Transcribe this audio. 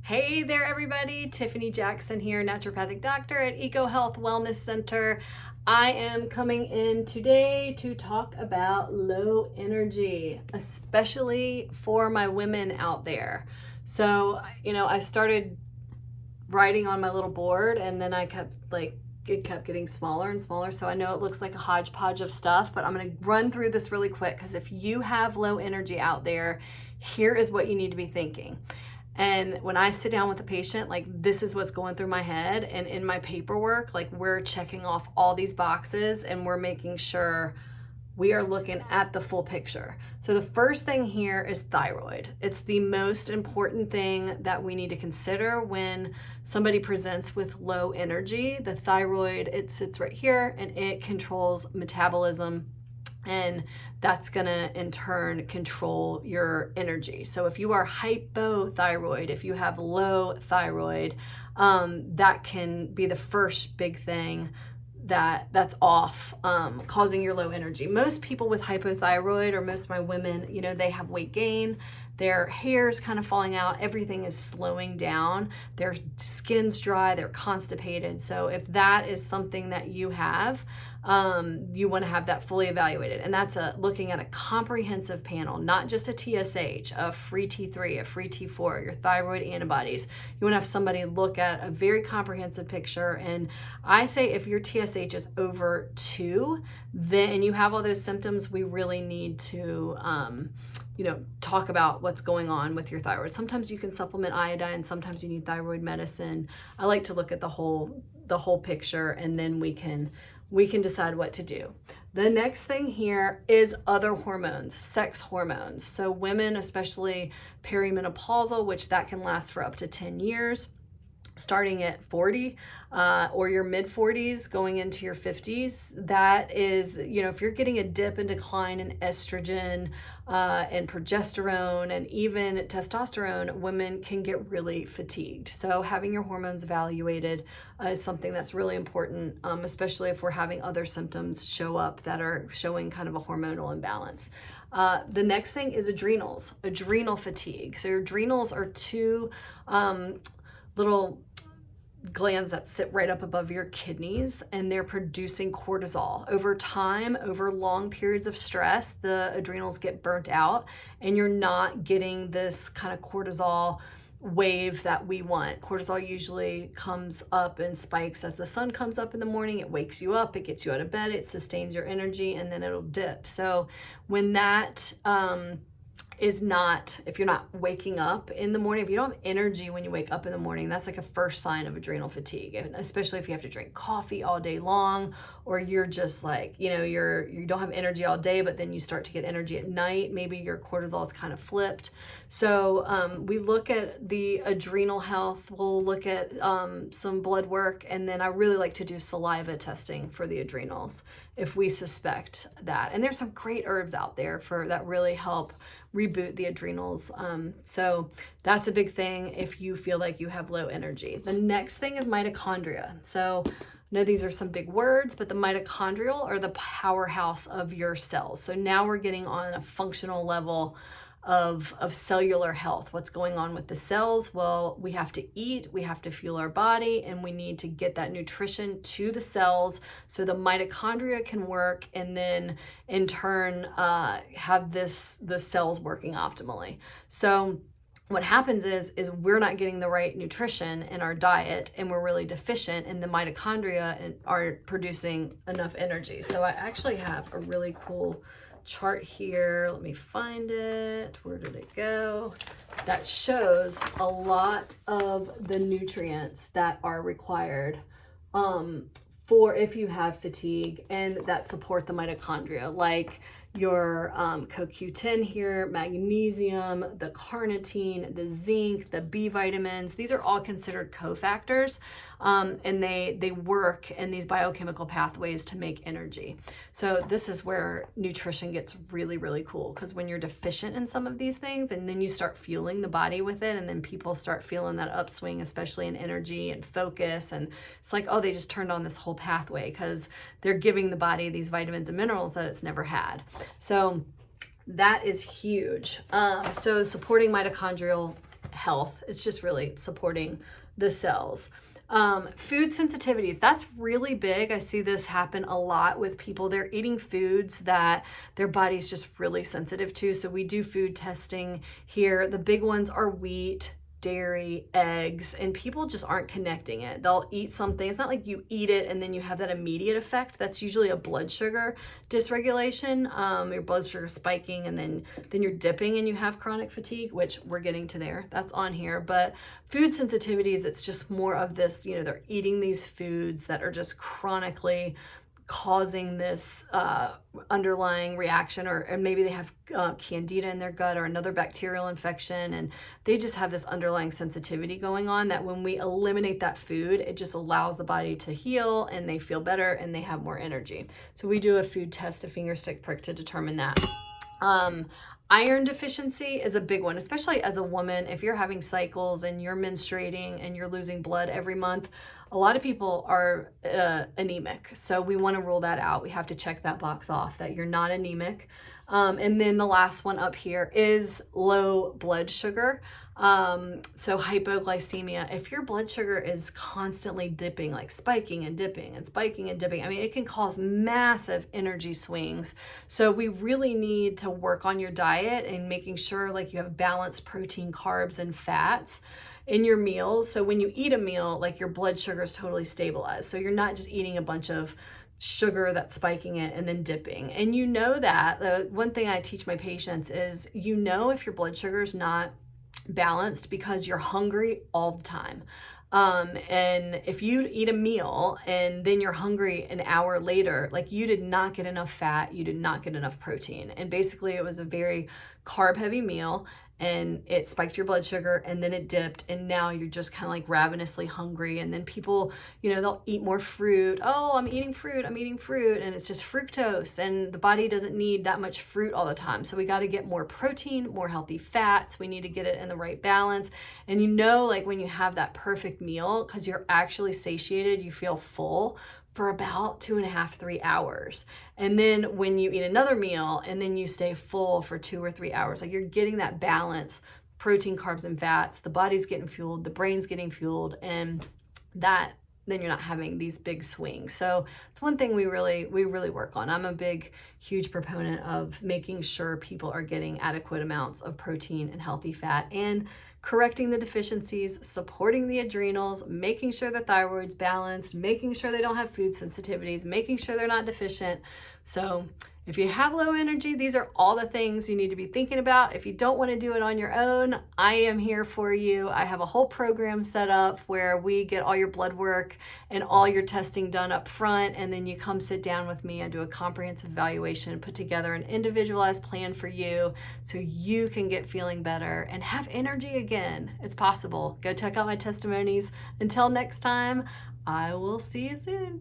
Hey there, everybody. Tiffany Jackson here, naturopathic doctor at Eco Health Wellness Center. I am coming in today to talk about low energy, especially for my women out there. So, I started writing on my little board and then it kept getting smaller and smaller. So I know it looks like a hodgepodge of stuff, but I'm going to run through this really quick because if you have low energy out there, here is what you need to be thinking. And when I sit down with a patient, this is what's going through my head. And in my paperwork, we're checking off all these boxes and we're making sure we are looking at the full picture. So the first thing here is thyroid. It's the most important thing that we need to consider when somebody presents with low energy. The thyroid, it sits right here and it controls metabolism, and that's gonna in turn control your energy. So if you are hypothyroid, if you have low thyroid, that can be the first big thing that's off, causing your low energy. Most people with hypothyroid, or most of my women, they have weight gain, their hair's kind of falling out, everything is slowing down, their skin's dry, they're constipated. So if that is something that you have, you want to have that fully evaluated. And that's looking at a comprehensive panel, not just a TSH, a free T3, a free T4, your thyroid antibodies. You want to have somebody look at a very comprehensive picture. And I say if your TSH is over 2, then you have all those symptoms, we really need to talk about what's going on with your thyroid. Sometimes you can supplement iodine, sometimes you need thyroid medicine. I like to look at the whole picture, and then we can decide what to do. The next thing here is other hormones, sex hormones. So women, especially perimenopausal, which that can last for up to 10 years, starting at 40 or your mid 40s going into your 50s. That is, if you're getting a dip and decline in estrogen and progesterone and even testosterone, women can get really fatigued. So having your hormones evaluated is something that's really important, especially if we're having other symptoms show up that are showing kind of a hormonal imbalance. The next thing is adrenal fatigue. So your adrenals are two little glands that sit right up above your kidneys, and they're producing cortisol. Over time, over long periods of stress, the adrenals get burnt out and you're not getting this kind of cortisol wave that we want. Cortisol usually comes up and spikes as the sun comes up in the morning. It wakes you up, it gets you out of bed, it sustains your energy, and then it'll dip. So when that if you're not waking up in the morning, if you don't have energy when you wake up in the morning, that's like a first sign of adrenal fatigue. And especially if you have to drink coffee all day long, or you're just you don't have energy all day, but then you start to get energy at night, maybe your cortisol is kind of flipped. So we look at the adrenal health, we'll look at some blood work, and then I really like to do saliva testing for the adrenals if we suspect that. And there's some great herbs out there that really help reboot the adrenals. So that's a big thing if you feel like you have low energy. The next thing is mitochondria. So I know these are some big words, but the mitochondrial are the powerhouse of your cells. So now we're getting on a functional level of cellular health. What's going on with the cells? Well, we have to eat, we have to fuel our body, and we need to get that nutrition to the cells so the mitochondria can work, and then in turn have the cells working optimally. So what happens is we're not getting the right nutrition in our diet, and we're really deficient, and the mitochondria aren't producing enough energy. So I actually have a really cool chart here. Let me find it. Where did it go? That shows a lot of the nutrients that are required for if you have fatigue and that support the mitochondria, like your CoQ10 here, magnesium, the carnitine, the zinc, the B vitamins. These are all considered cofactors, and they work in these biochemical pathways to make energy. So this is where nutrition gets really, really cool, because when you're deficient in some of these things, and then you start fueling the body with it, and then people start feeling that upswing, especially in energy and focus, and it's like, oh, they just turned on this whole pathway because they're giving the body these vitamins and minerals that it's never had. So that is huge. So supporting mitochondrial health. It's just really supporting the cells. Food sensitivities, that's really big. I see this happen a lot with people. They're eating foods that their body's just really sensitive to. So we do food testing here. The big ones are wheat, dairy, eggs, and people just aren't connecting it. They'll eat something. It's not like you eat it and then you have that immediate effect. That's usually a blood sugar dysregulation. Your blood sugar spiking, and then you're dipping and you have chronic fatigue, which we're getting to there. That's on here. But food sensitivities, it's just more of this, they're eating these foods that are just chronically causing this underlying reaction, or maybe they have candida in their gut or another bacterial infection, and they just have this underlying sensitivity going on that when we eliminate that food, it just allows the body to heal and they feel better and they have more energy. So we do a food test, a finger stick prick, to determine that. Iron deficiency is a big one, especially as a woman. If you're having cycles and you're menstruating and you're losing blood every month, a lot of people are anemic. So we want to rule that out. We have to check that box off that you're not anemic. And then the last one up here is low blood sugar. So hypoglycemia, if your blood sugar is constantly dipping, like spiking and dipping and spiking and dipping, I mean, it can cause massive energy swings. So we really need to work on your diet and making sure like you have balanced protein, carbs, and fats in your meals. So when you eat a meal, like your blood sugar is totally stabilized. So you're not just eating a bunch of sugar that's spiking it and then dipping. And that the one thing I teach my patients is, if your blood sugar is not balanced because you're hungry all the time. And if you eat a meal and then you're hungry an hour later, like you did not get enough fat, you did not get enough protein. And basically it was a very carb heavy meal, and it spiked your blood sugar and then it dipped, and now you're just kind of like ravenously hungry. And then people, they'll eat more fruit. Oh, I'm eating fruit, and it's just fructose, and the body doesn't need that much fruit all the time. So we got to get more protein, more healthy fats. We need to get it in the right balance. And like when you have that perfect meal, because you're actually satiated, you feel full for about 2.5, 3 hours. And then when you eat another meal and then you stay full for 2 or 3 hours, like you're getting that balance, protein, carbs, and fats, the body's getting fueled, the brain's getting fueled, and then you're not having these big swings. So it's one thing we really work on. I'm a big, huge proponent of making sure people are getting adequate amounts of protein and healthy fat, and correcting the deficiencies, supporting the adrenals, making sure the thyroid's balanced, making sure they don't have food sensitivities, making sure they're not deficient. So if you have low energy, these are all the things you need to be thinking about. If you don't want to do it on your own, I am here for you. I have a whole program set up where we get all your blood work and all your testing done up front, and then you come sit down with me and do a comprehensive evaluation, put together an individualized plan for you so you can get feeling better and have energy again. It's possible. Go check out my testimonies. Until next time, I will see you soon.